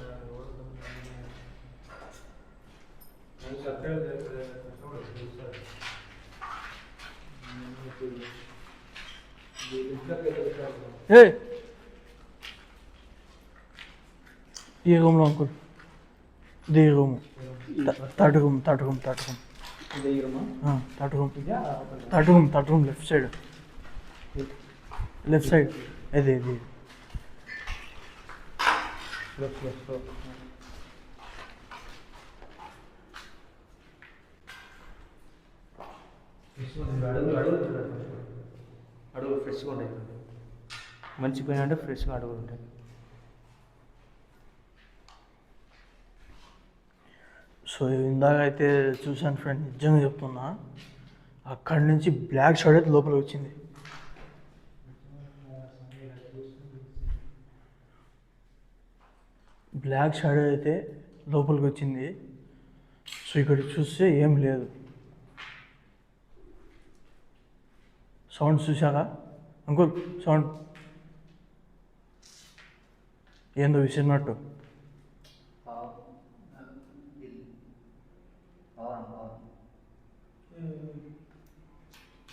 ఈ రూమ్లో అంకుల్ ఇది ఈ room third room third room third room third room third room third room left side left side ఇది ఇది అడుగులు ఫ్రెష్గా ఉంటాయి. మంచి పైన అంటే ఫ్రెష్గా అడుగులు ఉంటాయి. సో ఇందాక అయితే చూశాను ఫ్రెండ్, నిజంగా చెప్తున్నా అక్కడి నుంచి బ్లాక్ షాడ్ అయితే లోపలికి వచ్చింది. బ్లాక్ షాడో అయితే లోపలికి వచ్చింది. సో ఇక్కడ చూస్తే ఏం లేదు. సౌండ్ చూసారా అంకుల్? సౌండ్ ఏందో విసిరినట్టు.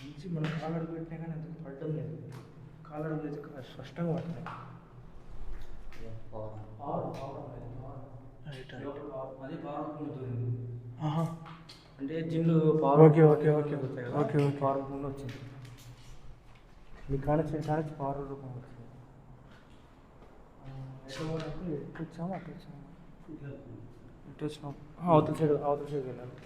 మంచి మన కాలర్ పెట్టినా కానీ అంత పడడం లేదు. కాలర్ అయితే స్పష్టంగా పడుతున్నాయి. అంటే జిన్లు okay okay okay okay okay power రూపంలో వచ్చింది. మీ కానిచ్చిన పవర్ రూపంలో వచ్చింది. ఎటు వచ్చాము అటు వచ్చాము ఇటు వచ్చినాం. అవతల సైడ్ వెళ్ళాలి.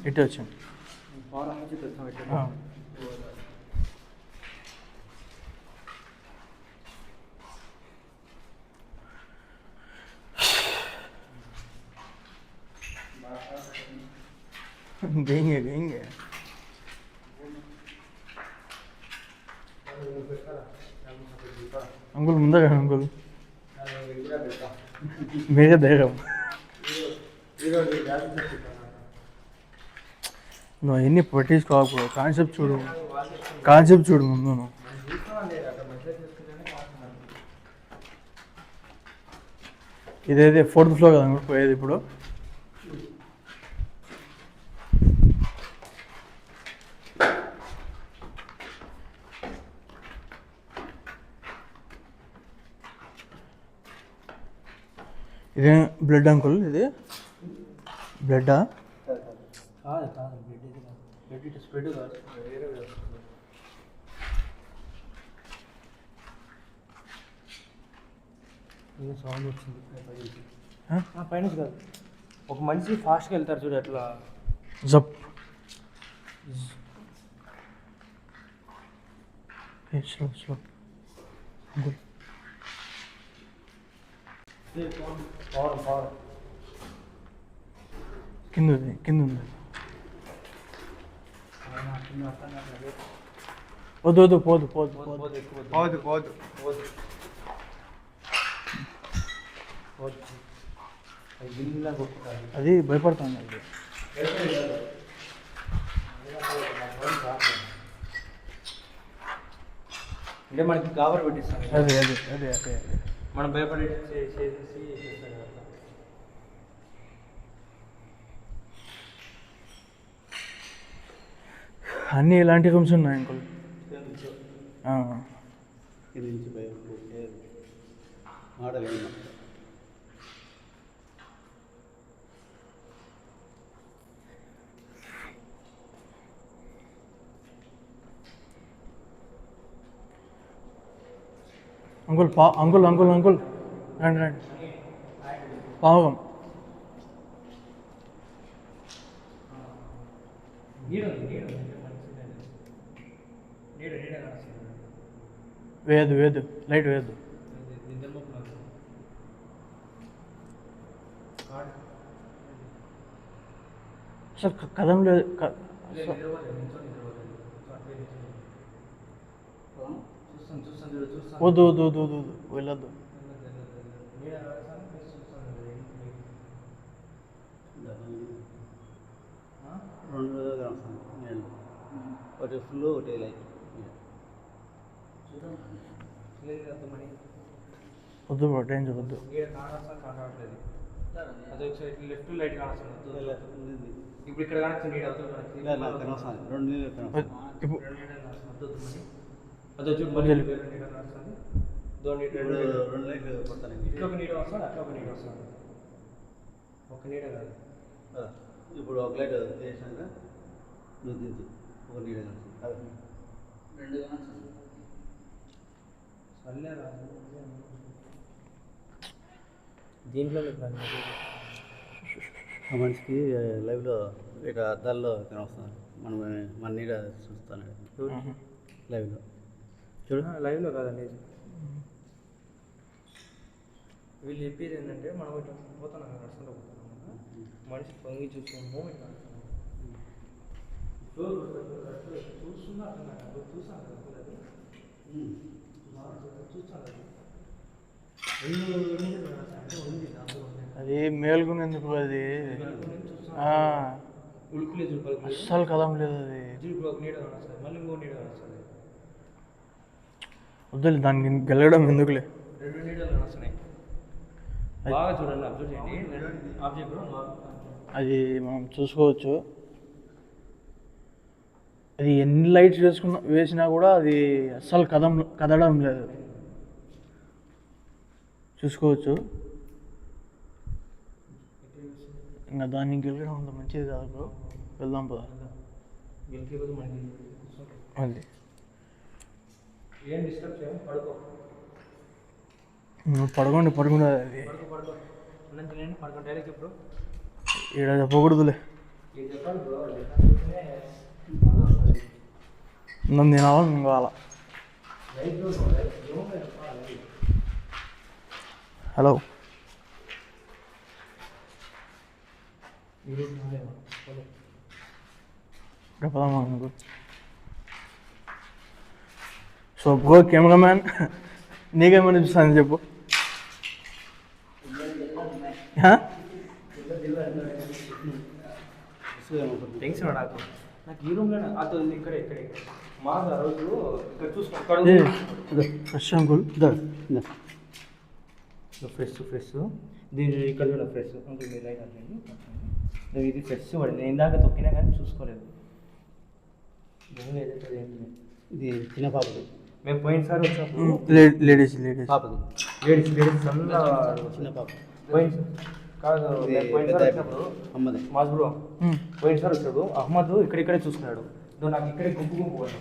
ఇటు వచ్చాం. పవర్ నుంచి తెచ్చాం. గెంగే అంకుల్ ముందర అంకుల్ మీరే ధైర్యం. నువ్వు ఎన్ని పట్టించుకోకపో. కాన్సెప్ట్ చూడు ముందు నువ్వు. ఇదైతే 4th ఫ్లోర్ కదా పోయేది ఇప్పుడు. ఇదే బ్లడ్ అంకుల్? ఇది బ్లడ్డా? కాదు బ్లడ్ ఇటు స్ప్రెడ్ కాదు, వేరే వస్తుంది. సౌండ్ వచ్చింది పైన కాదు. ఒక మనిషి ఫాస్ట్గా వెళ్తారు చూడు అట్లా జప్. Slow uncle. పవర్ కింద ఉంది. వద్దు పోదు. అది భయపడుతుంది. అది అంటే మనకి కవర్ పెట్టిస్తాం. అదే మనం భయపడి చేసేసి అన్నీ ఇలాంటి రూమ్స్ ఉన్నాయి అంకుల్. ఇది నుంచి భయపడితే ఆడలేదు. అంకుల్ రండి పావగం. వేదు లైట్ వేదు. అసలు కదం లేదు వద్దు వద్దు వద్దు వద్దు వెళ్ళొద్దు. రెండు కనొస్తాను నేను ఒకటి ఫుల్ ఒకటి లైట్. వద్దు బ్రో డేంజర్ వద్దు. అదే ఒకసారి లెఫ్ట్ లైట్ కానొస్తుంది. ఇప్పుడు ఇక్కడ కానొస్తుంది నీడ అవుతుంది కనొస్తాను రెండు నీళ్ళు కనొస్తాను. ఇప్పుడు అదే చూడు మళ్ళీ నీడ కానొస్తుంది. రెండు లైట్లు కొడతాను. ఇట్లా ఒక నీడ వస్తుంది, అట్లా ఒక నీడ వస్తుంది. ఒక నీడ కాదు. ఇప్పుడు ఒక లైట్ వేసాక నువ్వు దిద్దు ఒక నీడ కనొస్తుంది. రెండు కనొస్తుంది. దీంట్లో ఆ మనిషికి లైవ్లో ఇక అద్దాల్లో కనొస్తాను. మనం మన నీడ చూస్తాను లైవ్లో. చూడు లైవ్లో కాదండి. వీళ్ళు చెప్పేది ఏంటంటే మనం ఇట్లా పోతున్నాం నడుచుకుంటూ పోతున్నాం, మనిషి పొంగి చూసే మూమెంట్ చూస్తున్నా చూస్తాను అది మేల్కొనేందుకు అది ఉడుకులేదు అస్సలు కదం లేదు అది. ఒక నీడ వస్తుంది, మళ్ళీ ఇంకో నీడ వస్తుంది. వద్దులే దానికి గెలగడం ఎందుకులే. రెండు నీడలు వస్తున్నాయి. బాగా చూడండి, అబ్జర్వ్ చేయండి. ఆబ్జెక్ట్ అది మనం చూసుకోవచ్చు. అది ఎన్ని లైట్స్ వేసినా కూడా అది అస్సలు కదడం లేదు. చూసుకోవచ్చు. ఇంకా దాన్ని గెలగడం అంత మంచిది కాదు బ్రో. వెళ్దాం పద. అది ఏం డిస్టర్బ్ చేయం, పడుకో. నువ్వు పడుకుండా అది పడుకో డైరెక్ట్ చెప్పు. ఈడ చెప్పకూడదులే. చెప్పాలి బ్రో. నన్ను తినాలి నువ్వు కావాలా. హలో చెప్పదామా అనుకో. సో బ్రో కెమెరామ్యాన్ నీకేమైనా చూస్తాను చెప్పు. టెన్షన్ నాకు ఈ రూమ్లో ఇక్కడే మా రోజు ఇక్కడ చూసుకో. ఫ్రెష్ అంకుల్ ఫ్రెష్ దీని ఇక్కడ కూడా ఫ్రెష్ అంకుల్ మీరు లైట్ అంటే ఇది ఫ్రెష్ పడింది. నేను ఇందాక తొక్కినా కానీ చూసుకోలేదు. ఇది చిన్న పాపది. మేము పోయినసారి వచ్చినప్పుడు లేడీస్ పాపది చిన్న పాప కాదు. పోయినసారి వచ్చినప్పుడు అమ్మది మాస్ బ్రో పోయినసారి వచ్చాడు అహ్మద్ ఇక్కడిక్కడే చూసుకున్నాడు. నాకు ఇక్కడే గుంపు పోయాను.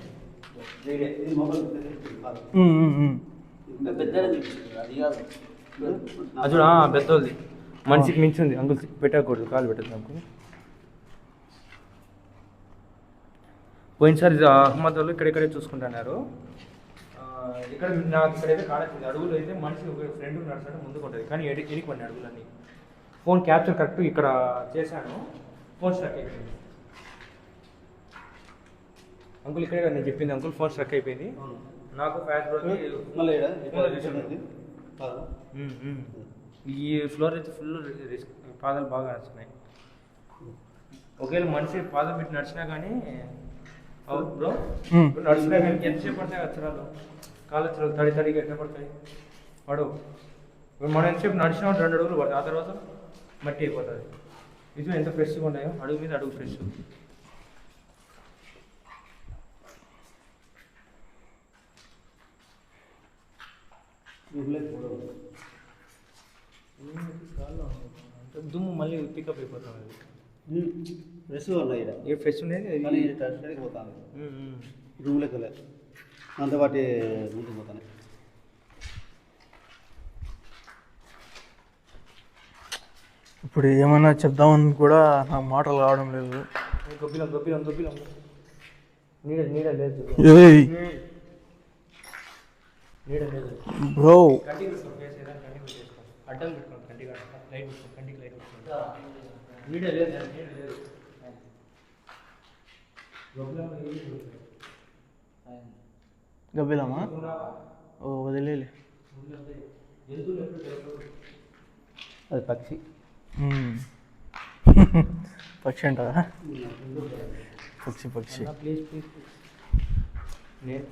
అది పెద్దోళ్ళది మనిషికి మించి ఉంది. అంకుల్ పెట్టకూడదు, కాలు పెట్టదు అంకుల్. పోయినసారి అహ్మద్ వాళ్ళు ఇక్కడిక్కడే చూసుకుంటున్నారు. ఇక్కడ నాకు ఇక్కడైతే కాడొచ్చింది. అడుగులు అయితే మనిషి ఒక ఫ్రెండ్ నడుస్తాడు ముందుకు ఉంటుంది, కానీ ఎడికి పడినాయి అడుగులన్నీ. ఫోన్ క్యాప్చర్ కరెక్ట్ ఇక్కడ చేశాను, ఫోన్ స్ట్రక్ అయిపోయింది. అంకుల్ ఇక్కడే నేను చెప్పింది అంకుల్, ఫోన్ స్ట్రక్ అయిపోయింది. నాకు ఫ్యాష్ ఈ ఫ్లోర్ అయితే ఫుల్ రిస్క్. పాదాలు బాగా నడుస్తున్నాయి. ఒకవేళ మనిషి పాదం పెట్టి నడిచినా కానీ బ్రో నడిచినా కానీ ఎంతసేపు పడతాయి అక్షరాలు, కాలు అక్షరాలు తడిగా ఎట్లా పడతాయి పడవు. మనం ఎంతసేపు నడిచినా 2 అడుగులు పడతాయి, ఆ తర్వాత మట్టి అయిపోతుంది. ఇది ఎంత ఫ్రెష్గా ఉన్నాయో, అడుగు మీద అడుగు ఫ్రెష్. దుమ్ము మళ్ళీ పికప్ అయిపోతుంది. ఫ్రెష్ ఉన్నాయి ఇక్కడ. ఏ ఫ్రెష్ ఉండేది పోతాను రూమ్లోకి వెళ్ళి అంత వాటి ముందుకు పోతాను. ఇప్పుడు ఏమన్నా చెప్దామని కూడా నాకు మాటలు రావడం లేదు. గొప్పిలం నీడ లేదు బ్రో. అడ్డం పెట్టుకోండి, కంటికి లైట్ కంటికి లైట్ వస్తుంది. నీడ లేదు. గబ్బిలమా? ఓ వదిలేలే. అది పక్షి. పక్షి అంటారా? పక్షి ప్లీజ్ నేను